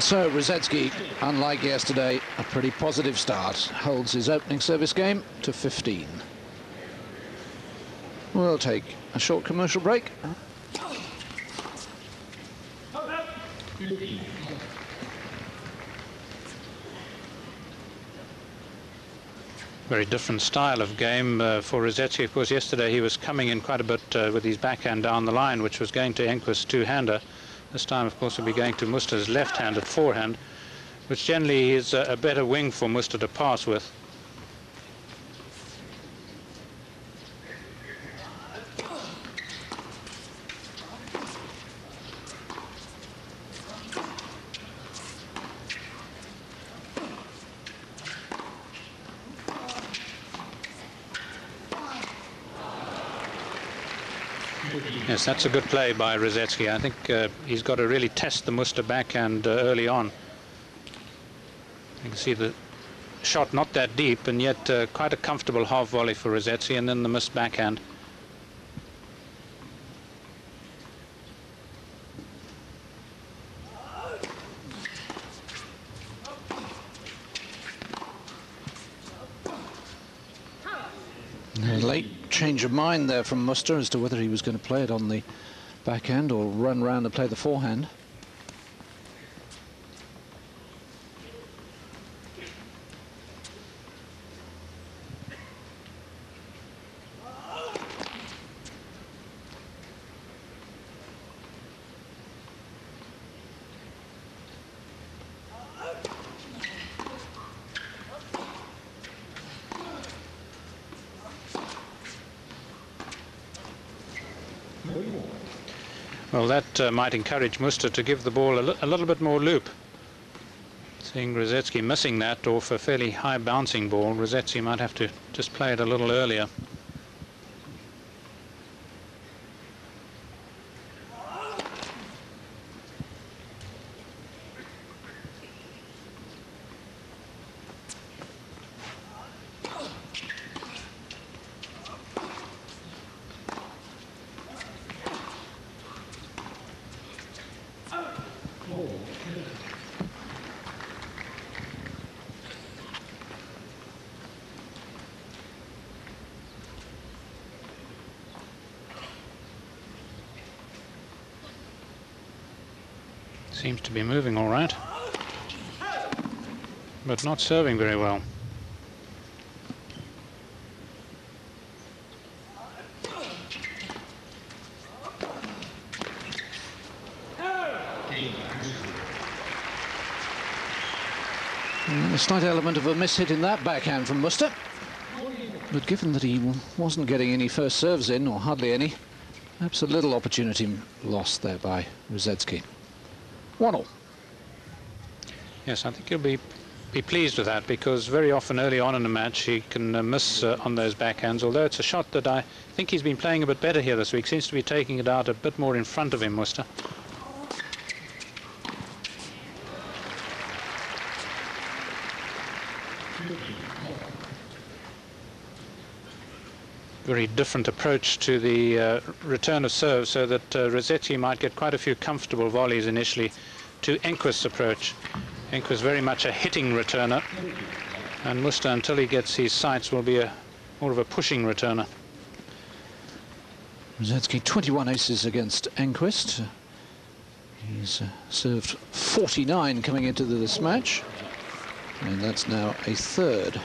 So rusedski, unlike yesterday, a pretty positive start. Holds his opening service game to 15. We'll take a short commercial break. Very different style of game for rusedski. Of course, yesterday he was coming in quite a bit with his backhand down the line, which was going to Enquist's two-hander. This time, of course, will be going to Muster's left-handed forehand, which generally is a better wing for Muster to pass with. Yes, that's a good play by rusedski. I think he's got to really test the Muster backhand early on. You can see the shot not that deep, and yet quite a comfortable half volley for rusedski, and then the missed backhand. A late change of mind there from Muster as to whether he was going to play it on the backhand or run round and play the forehand. Well, that might encourage Muster to give the ball a little bit more loop. Seeing rusedski missing that off a fairly high bouncing ball, rusedski might have to just play it a little earlier. Seems to be moving all right, but not serving very well. A slight element of a miss-hit in that backhand from Muster. But given that he wasn't getting any first serves in, or hardly any, perhaps a little opportunity lost there by rusedski. 1-all. Yes, I think he'll be pleased with that, because very often early on in a match he can miss on those backhands, although it's a shot that I think he's been playing a bit better here this week. Seems to be taking it out a bit more in front of him, Muster. Very different approach to the return of serve, so that rusedski might get quite a few comfortable volleys initially to Enquist's approach. Enquist very much a hitting returner, and Muster, until he gets his sights, will be more of a pushing returner. rusedski 21 aces against Enquist. He's served 49 coming into this match, and that's now a third.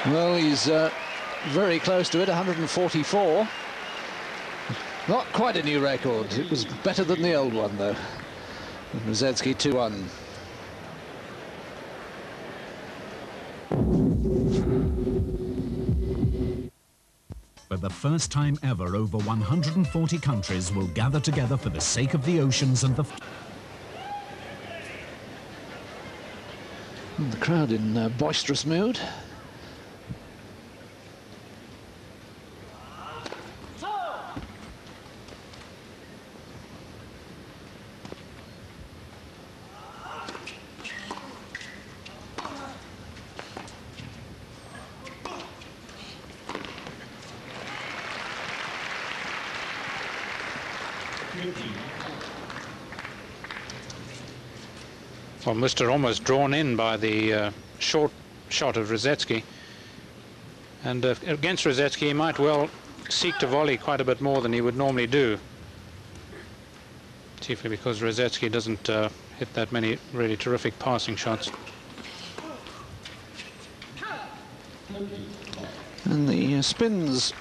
Well, he's very close to it, 144. Not quite a new record. It was better than the old one, though. rusedski 2-1. For the first time ever, over 140 countries will gather together for the sake of the oceans and the... And the crowd in boisterous mood. Well, Muster almost drawn in by the short shot of Rusedski. And against Rusedski, he might well seek to volley quite a bit more than he would normally do. Chiefly because Rusedski doesn't hit that many really terrific passing shots. And the spins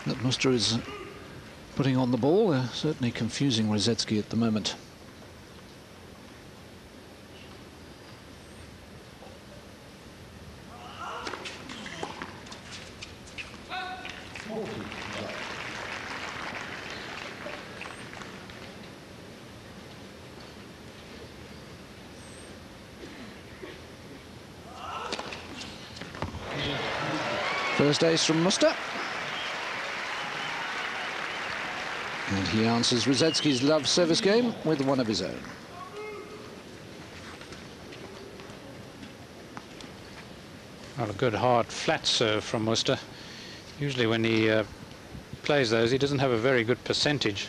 that Muster is putting on the ball are certainly confusing Rusedski at the moment. First ace from Muster. And he answers Rusedski's love service game with one of his own. Well, a good hard flat serve from Muster. Usually when he plays those, he doesn't have a very good percentage.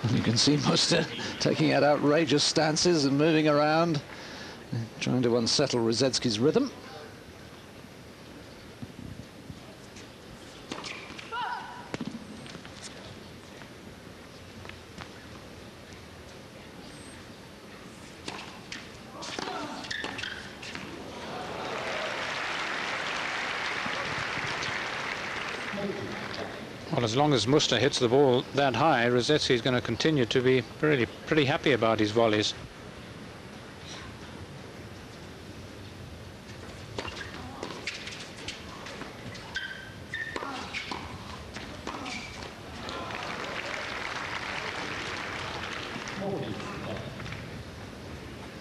And you can see Muster taking out outrageous stances and moving around, trying to unsettle Rusedski's rhythm. Well, as long as Muster hits the ball that high, Rusedski is going to continue to be really pretty happy about his volleys.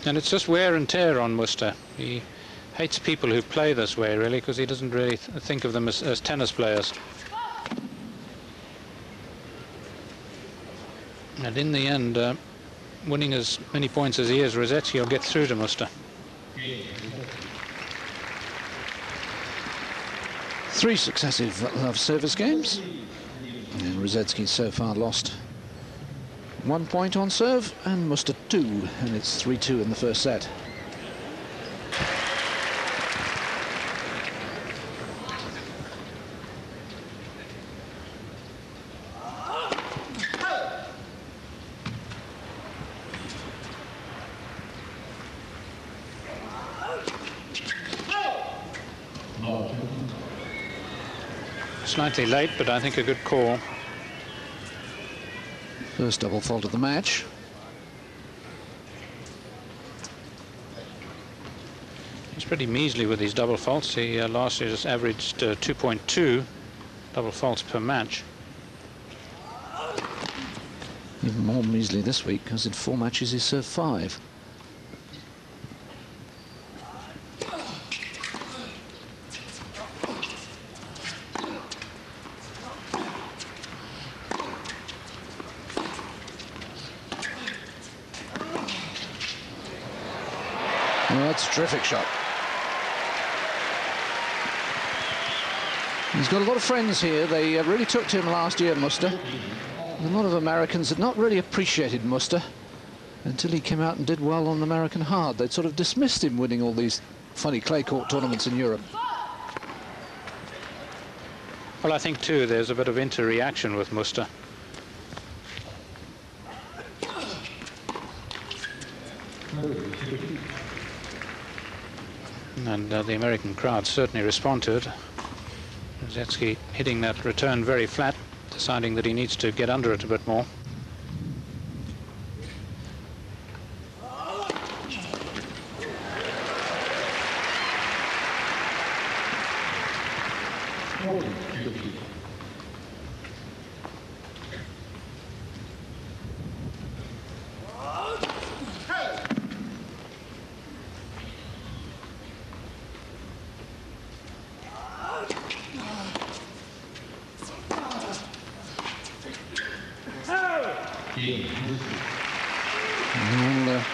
And it's just wear and tear on Muster. He hates people who play this way, really, because he doesn't really think of them as tennis players. And in the end, winning as many points as he is, Rusedski will get through to Muster. 3 successive love service games. And Rusedski's so far lost 1 point on serve, and Muster 2, and it's 3-2 in the first set. Slightly late, but I think a good call. First double fault of the match. He's pretty measly with his double faults. He last year just averaged 2.2 double faults per match. Even more measly this week, because in 4 matches he served 5. That's a terrific shot. He's got a lot of friends here. They really took to him last year, Muster. A lot of Americans had not really appreciated Muster until he came out and did well on American hard. They'd sort of dismissed him winning all these funny clay court tournaments in Europe. Well, I think too there's a bit of inter-reaction with Muster. And the American crowd certainly respond to it. Rusedski hitting that return very flat, deciding that he needs to get under it a bit more.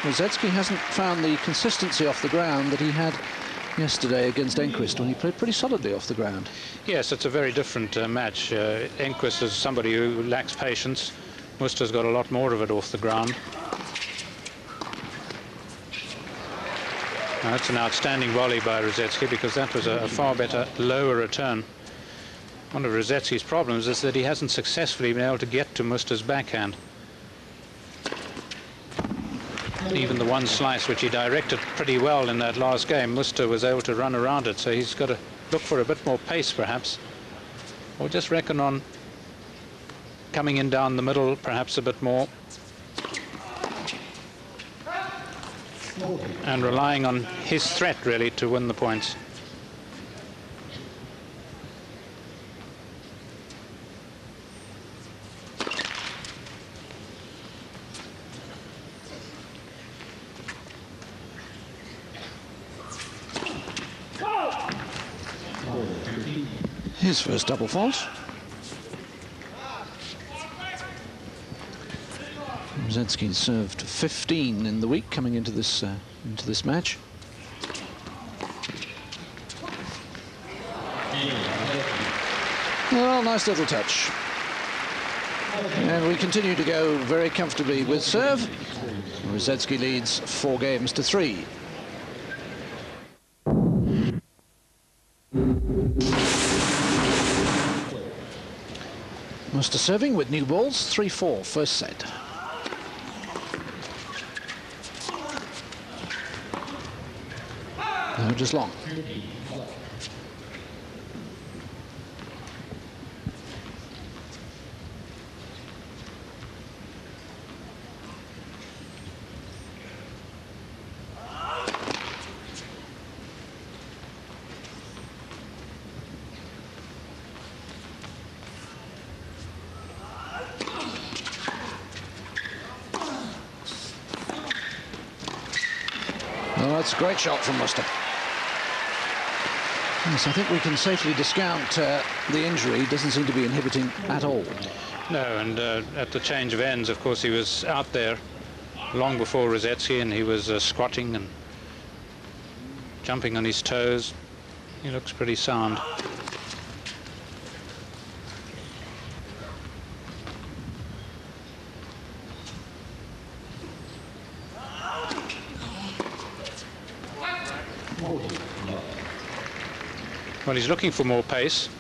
Rusedski hasn't found the consistency off the ground that he had yesterday against Enquist when he played pretty solidly off the ground. Yes, it's a very different match. Enquist is somebody who lacks patience. Muster's got a lot more of it off the ground. Now, that's an outstanding volley by Rusedski, because that was a far better lower return. One of Rusedski's problems is that he hasn't successfully been able to get to Muster's backhand. Even the one slice which he directed pretty well in that last game, Muster was able to run around it, so he's got to look for a bit more pace perhaps, or just reckon on coming in down the middle perhaps a bit more, and relying on his threat really to win the points. His first double fault. Rusedski served 15 in the week coming into this match. Well, nice little touch. And we continue to go very comfortably with serve. Rusedski leads 4 games to 3. Muster serving with new balls, 3-4, first set. No, just long. Well, that's a great shot from Muster. Yes, I think we can safely discount the injury. It doesn't seem to be inhibiting at all. No, and at the change of ends, of course, he was out there long before Rusedski, and he was squatting and jumping on his toes. He looks pretty sound. Well, he's looking for more pace.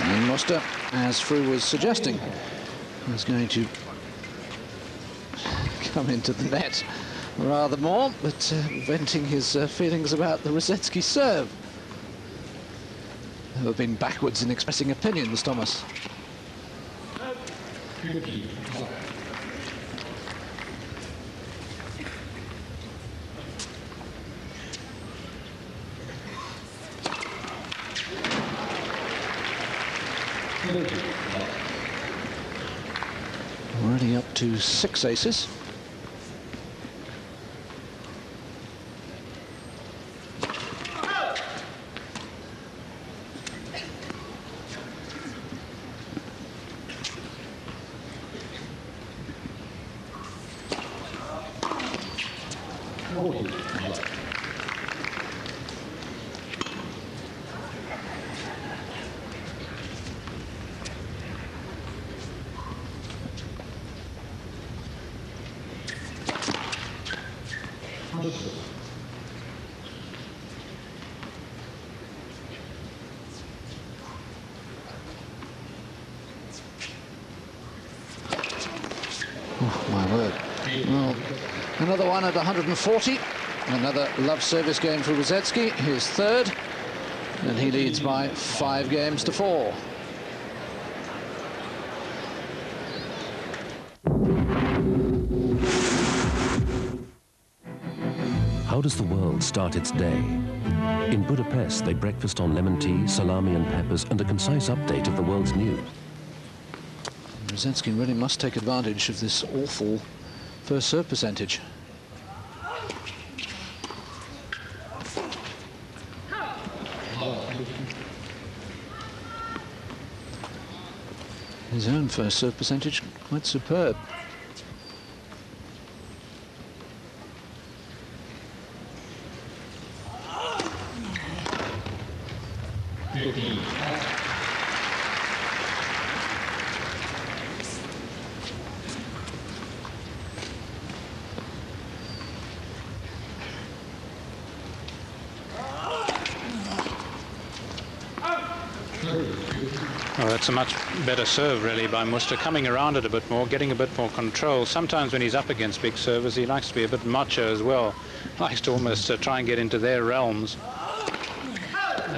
And Muster, as Frew was suggesting, is going to come into the net rather more, but venting his feelings about the Rusedski serve. Who have been backwards in expressing opinions, Thomas. Already up to 6 aces. Oh, my word. Well, another one at 140. Another love service game for Rusedski, his third. And he leads by 5 games to 4. How does the world start its day? In Budapest, they breakfast on lemon tea, salami and peppers, and a concise update of the world's news. Rusedski really must take advantage of this awful first serve percentage. His own first serve percentage quite superb. Well, that's a much better serve, really, by Muster, coming around it a bit more, getting a bit more control. Sometimes when he's up against big servers, he likes to be a bit macho as well. Likes to almost try and get into their realms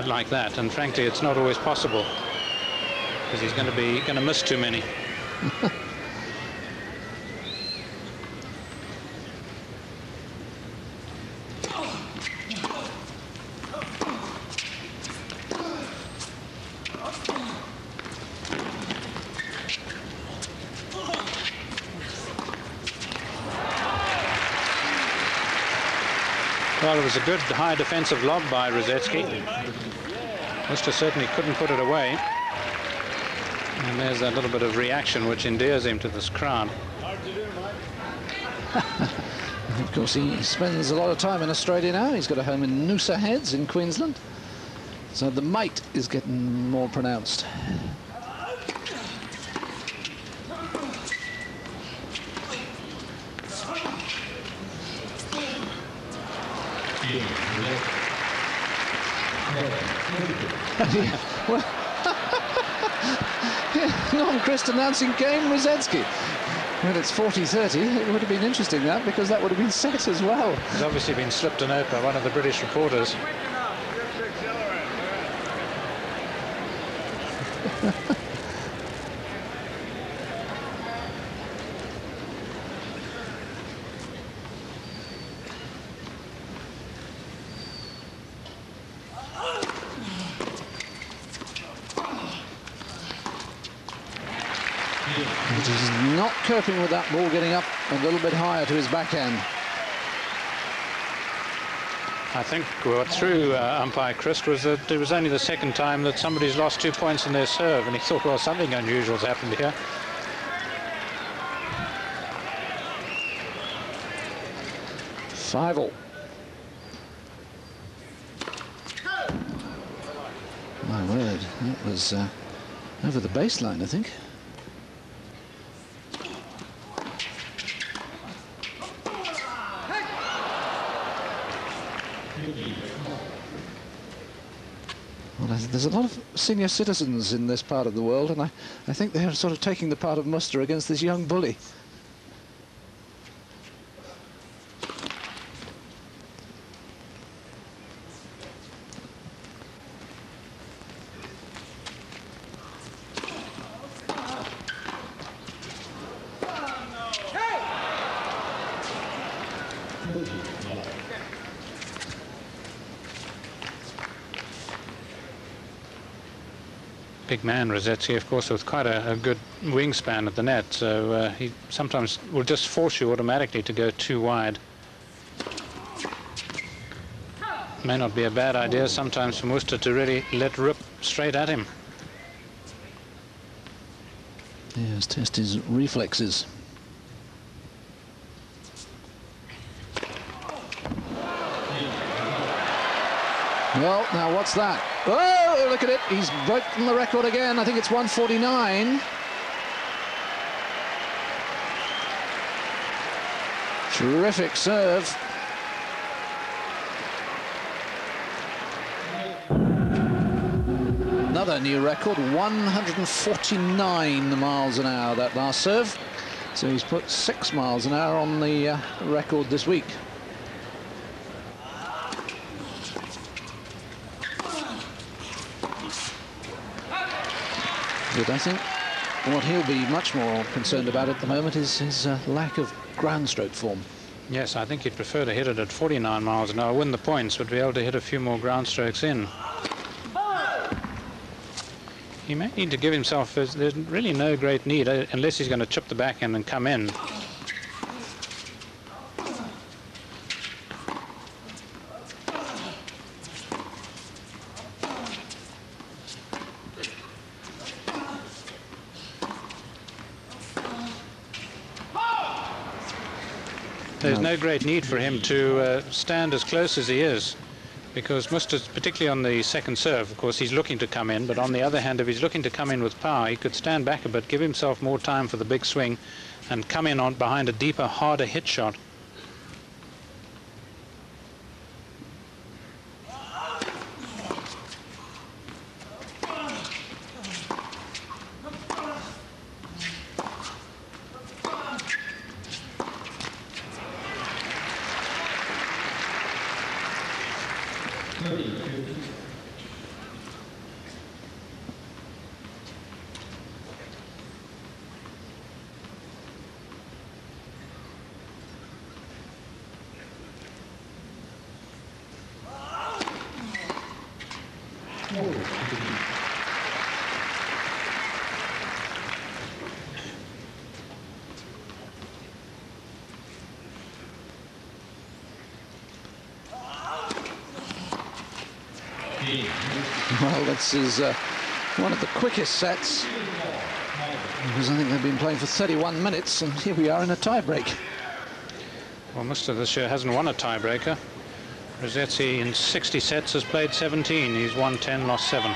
like that. And frankly, it's not always possible because he's going to miss too many. Well, it was a good high defensive lob by Rusedski. Muster certainly couldn't put it away. And there's that little bit of reaction which endears him to this crowd. Of course, he spends a lot of time in Australia now. He's got a home in Noosa Heads in Queensland. So the might is getting more pronounced. Well, Norm Christ announcing game Rusedski. Well, it's 40-30. It would have been interesting, that, because that would have been set as well. He's obviously been slipped a note by one of the British reporters. He's not coping with that ball getting up a little bit higher to his backhand. I think what threw umpire Christ was that it was only the second time that somebody's lost 2 points in their serve, and he thought, well, something unusual's happened here. Five all. My word, that was over the baseline, I think. Well, there's a lot of senior citizens in this part of the world, and I think they're sort of taking the part of Muster against this young bully. Big man, Rusedski, of course, with quite a good wingspan at the net, so he sometimes will just force you automatically to go too wide. May not be a bad idea sometimes for Muster to really let rip straight at him. Yes, test his reflexes. Well, now what's that? Oh, look at it. He's broken the record again. I think it's 149. Terrific serve. Another new record, 149 miles an hour, that last serve. So he's put 6 miles an hour on the record this week. But I think what he'll be much more concerned about at the moment is his lack of ground stroke form. Yes, I think he'd prefer to hit it at 49 miles an hour, win the points, but be able to hit a few more ground strokes in. He may need to give himself, there's really no great need, unless he's going to chip the backhand and come in. There's no great need for him to stand as close as he is, because Muster's, particularly on the second serve, of course, he's looking to come in, but on the other hand, if he's looking to come in with power, he could stand back a bit, give himself more time for the big swing, and come in on behind a deeper, harder hit shot. Well, this is one of the quickest sets, because I think they've been playing for 31 minutes, and here we are in a tiebreak. Well, Muster this year hasn't won a tiebreaker. Rusedski in 60 sets has played 17. He's won 10, lost 7.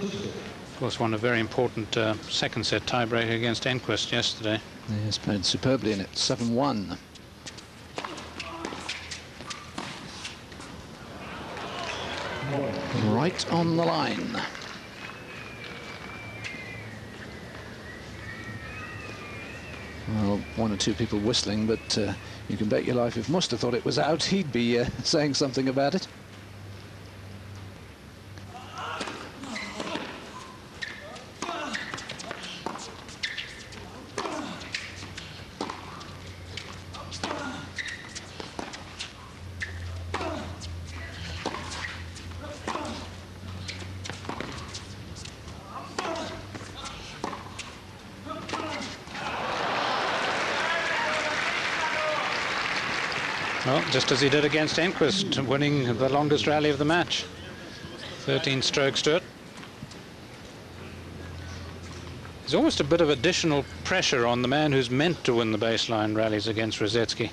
Of course, won a very important second set tiebreaker against Enquist yesterday. He's played superbly in it, 7-1. Right on the line. Well, one or two people whistling, but you can bet your life if Muster thought it was out, he'd be saying something about it. Well, just as he did against Enquist, winning the longest rally of the match. 13 strokes to it. There's almost a bit of additional pressure on the man who's meant to win the baseline rallies against Rusedski.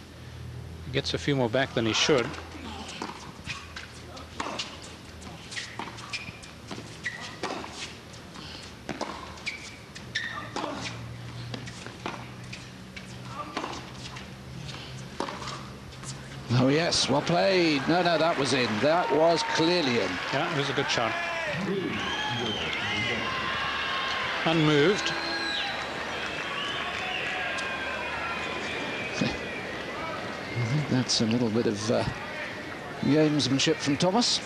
He gets a few more back than he should. Oh yes, well played. No, that was in. That was clearly in. Yeah, it was a good shot. Unmoved. I think that's a little bit of gamesmanship from Thomas.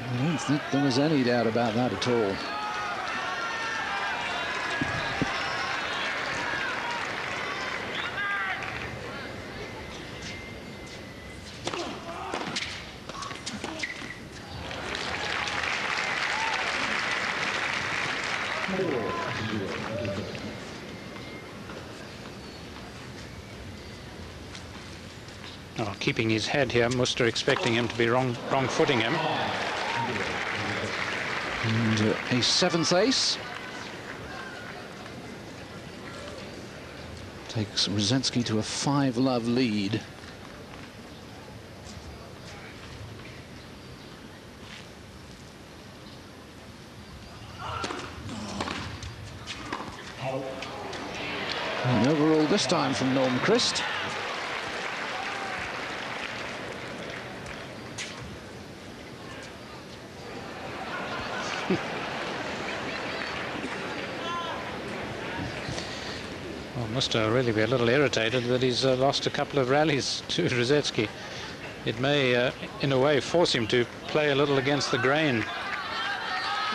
I don't think there was any doubt about that at all. Oh, keeping his head here, Muster expecting him to be wrong-footing him. And a seventh ace. Takes Rusedski to a 5-love lead. And overall this time from Norm Christ. Well, Muster really be a little irritated that he's lost a couple of rallies to Rusedski. It may, in a way, force him to play a little against the grain.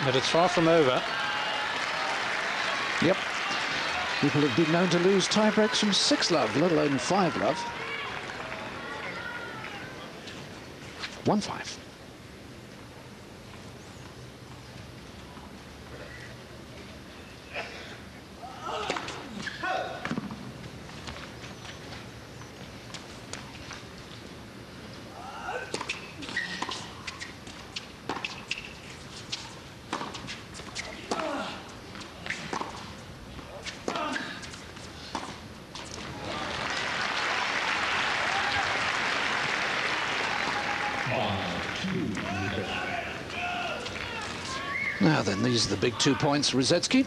But it's far from over. Yep. People have been known to lose tie breaks from 6-love, let alone 5-love. 1-5. Now then, these are the big 2 points, rusedski.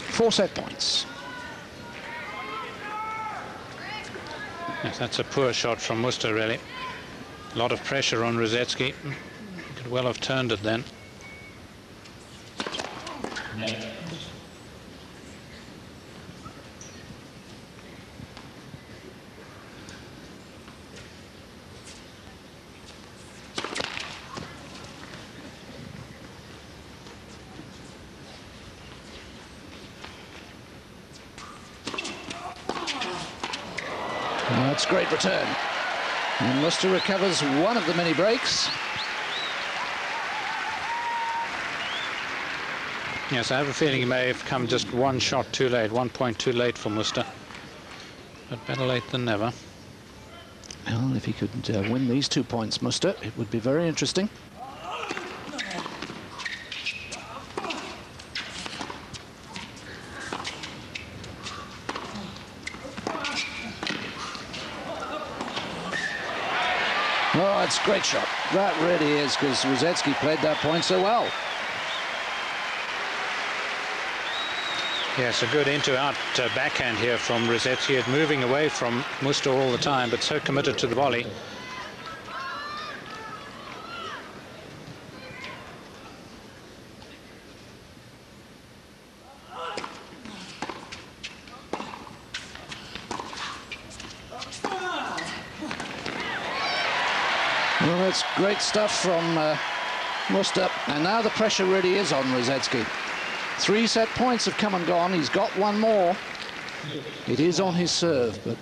Four set points. Yes, that's a poor shot from Muster, really. A lot of pressure on rusedski. Could well have turned it then. That's a great return. And Muster recovers one of the many breaks. Yes, I have a feeling he may have come just one shot too late, 1 point too late for Muster. But better late than never. Well, if he could win these 2 points, Muster, it would be very interesting. Oh, it's a great shot. That really is, because rusedski played that point so well. Yes, a good into-out backhand here from rusedski, moving away from Muster all the time, but so committed to the volley. Well, that's great stuff from Muster, and now the pressure really is on rusedski. 3 set points have come and gone. He's got one more. It is on his serve, but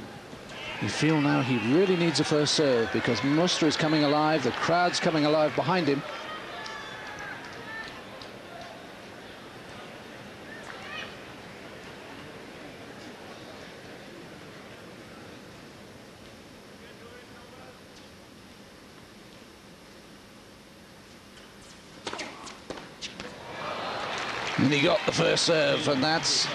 you feel now he really needs a first serve, because Muster is coming alive, the crowd's coming alive behind him. And he got the first serve, and that's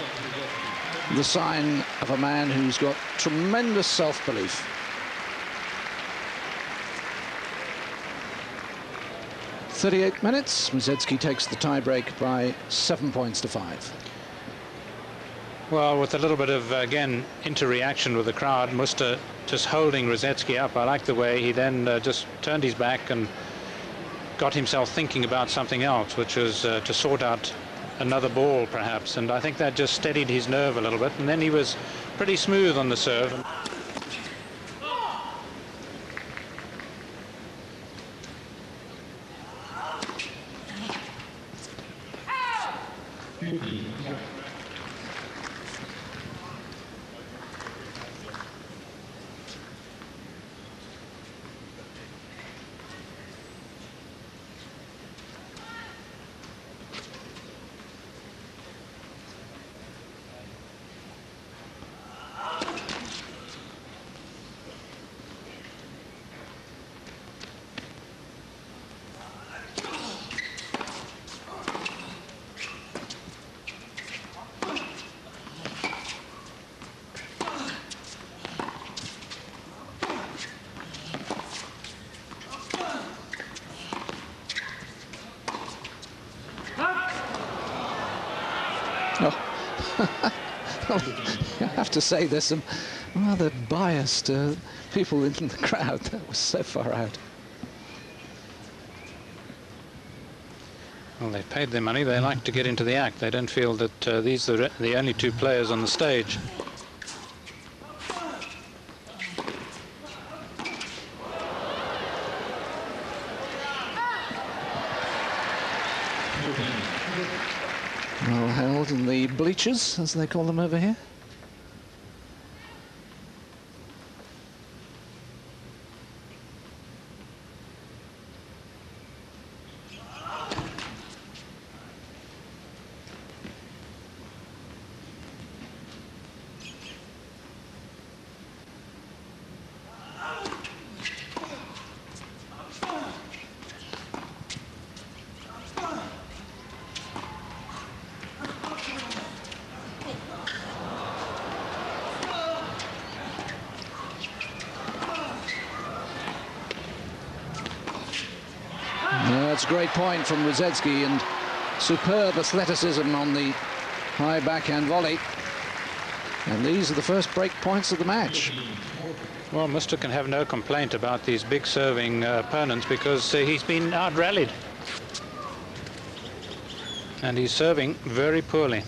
the sign of a man who's got tremendous self-belief. .38 minutes, rusedski takes the tie-break by 7 points to 5. Well, with a little bit of, again, interreaction with the crowd, Muster just holding rusedski up. I like the way he then just turned his back and got himself thinking about something else, which was to sort out another ball, perhaps, and I think that just steadied his nerve a little bit, and then he was pretty smooth on the serve. I have to say, there's some rather biased people in the crowd. That was so far out. Well, they paid their money. They like to get into the act. They don't feel that these are the only two players on the stage. Well held in the bleachers, as they call them over here. That's a great point from Rusedski, and superb athleticism on the high backhand volley. And these are the first break points of the match. Well, Muster can have no complaint about these big serving opponents, because he's been out-rallied. And he's serving very poorly.